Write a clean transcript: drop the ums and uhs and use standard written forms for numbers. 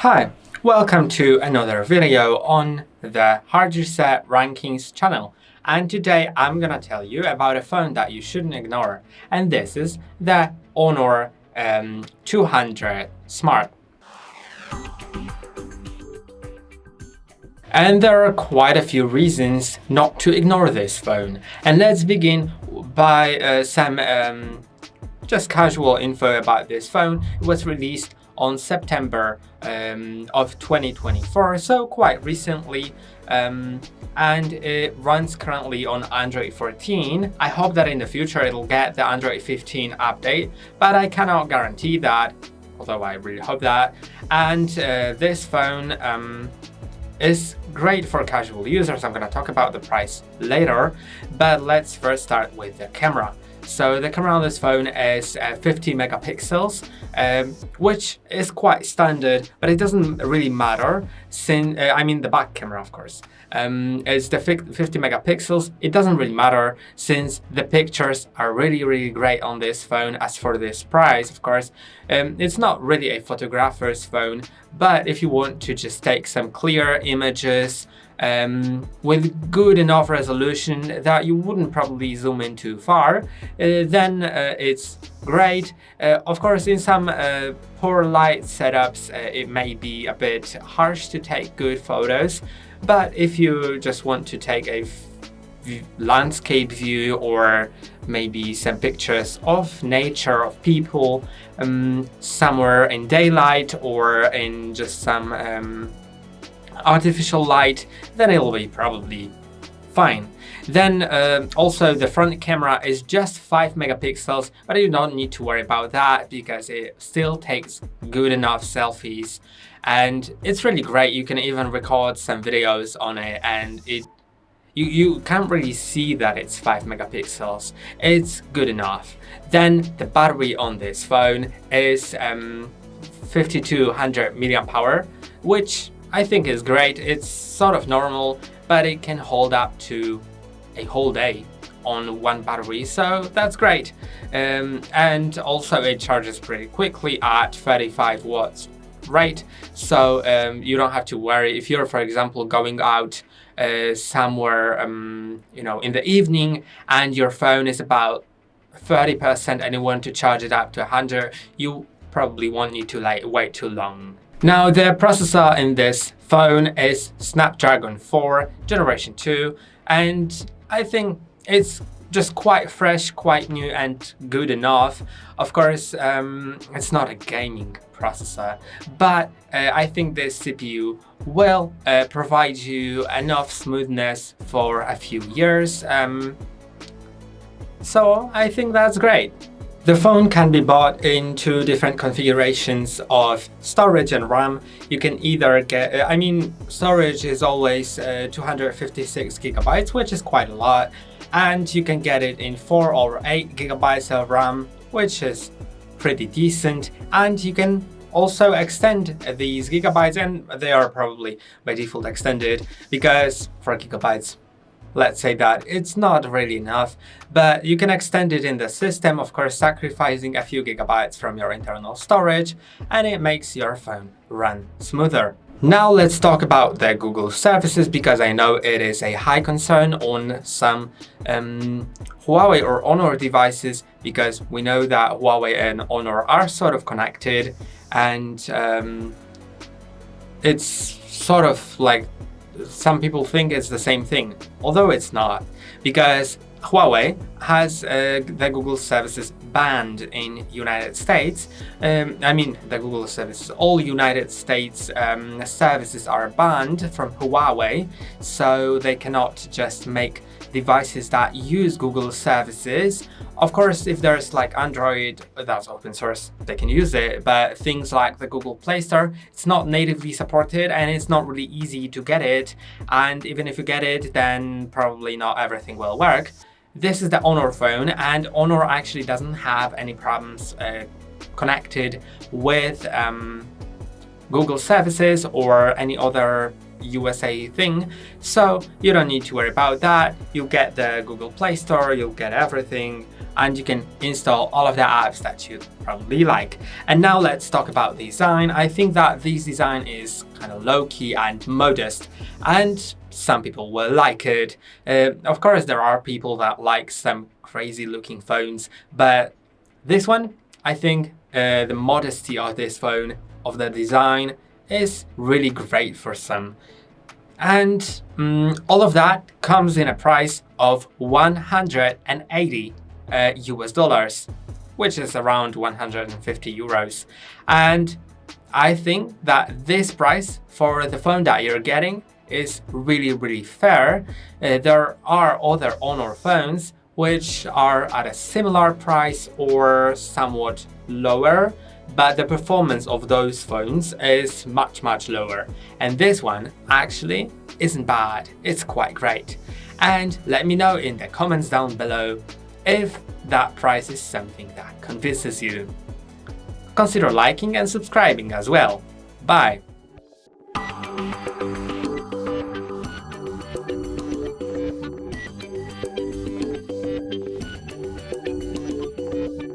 Hi, welcome to another video on the Hard Reset Rankings channel. And today I'm gonna tell you about a phone that you shouldn't ignore. And this is the Honor 200 Smart. And there are quite a few reasons not to ignore this phone. And let's begin by some just casual info about this phone. It was released on September of 2024, so quite recently, and it runs currently on Android 14. I hope that in the future it'll get the Android 15 update, but I cannot guarantee that, although I really hope that. And this phone is great for casual users. I'm going to talk about the price later, but let's first start with the camera. So the camera on this phone is 50 megapixels, which is quite standard, but it doesn't really matter since, I mean the back camera of course, is the 50 megapixels. It doesn't really matter since the pictures are really great on this phone. As for this price, of course, it's not really a photographer's phone, but if you want to just take some clear images with good enough resolution that you wouldn't probably zoom in too far, then it's great. Of course, in some poor light setups, it may be a bit harsh to take good photos, but if you just want to take a landscape view or maybe some pictures of nature, of people, somewhere in daylight or in just some artificial light, then it'll be probably fine. Then also the front camera is just 5 megapixels, but you don't need to worry about that because it still takes good enough selfies, and it's really great. You can even record some videos on it, and you can't really see that it's 5 megapixels. It's good enough. Then the battery on this phone is 5200 milliamp hour, which I think is great. It's sort of normal, but it can hold up to a whole day on one battery, so that's great. And also it charges pretty quickly at 35 watts rate, so you don't have to worry if you're, for example, going out somewhere you know, in the evening and your phone is about 30% and you want to charge it up to 100, you probably won't need to wait too long. Now, the processor in this phone is Snapdragon 4 Generation 2, and I think it's just quite fresh, quite new, and good enough. Of course, it's not a gaming processor, but I think this CPU will provide you enough smoothness for a few years, so I think that's great. The phone can be bought in two different configurations of storage and RAM. You can either get, I mean, storage is always 256 gigabytes, which is quite a lot. And you can get it in 4 or 8 gigabytes of RAM, which is pretty decent. And you can also extend these gigabytes, and they are probably by default extended because 4 gigabytes, let's say that it's not really enough, but you can extend it in the system, of course, sacrificing a few gigabytes from your internal storage, and it makes your phone run smoother. Now let's talk about the Google services, because I know it is a high concern on some Huawei or Honor devices, because we know that Huawei and Honor are sort of connected, and it's sort of like some people think it's the same thing, although it's not, because Huawei has the Google services banned in United States. I mean, the Google services, all United States services are banned from Huawei, so they cannot just make devices that use Google services. Of course, if there's like Android, that's open source, they can use it, but things like the Google Play Store, it's not natively supported and it's not really easy to get it, and even if you get it, then probably not everything will work. This is the Honor phone, and Honor actually doesn't have any problems connected with Google services or any other USA thing, so you don't need to worry about that. You'll get the Google Play Store, you'll get everything and you can install all of the apps that you probably like. And now let's talk about design. I think that this design is kind of low-key and modest, and some people will like it. Of course, there are people that like some crazy-looking phones, but this one, I think the modesty of this phone, of the design, is really great for some. And all of that comes in a price of 180 US dollars, which is around 150 euros. And I think that this price for the phone that you're getting is really fair. There are other Honor phones which are at a similar price or somewhat lower, but the performance of those phones is much lower. And this one actually isn't bad, it's quite great. And let me know in the comments down below if that price is something that convinces you. Consider liking and subscribing as well. Bye!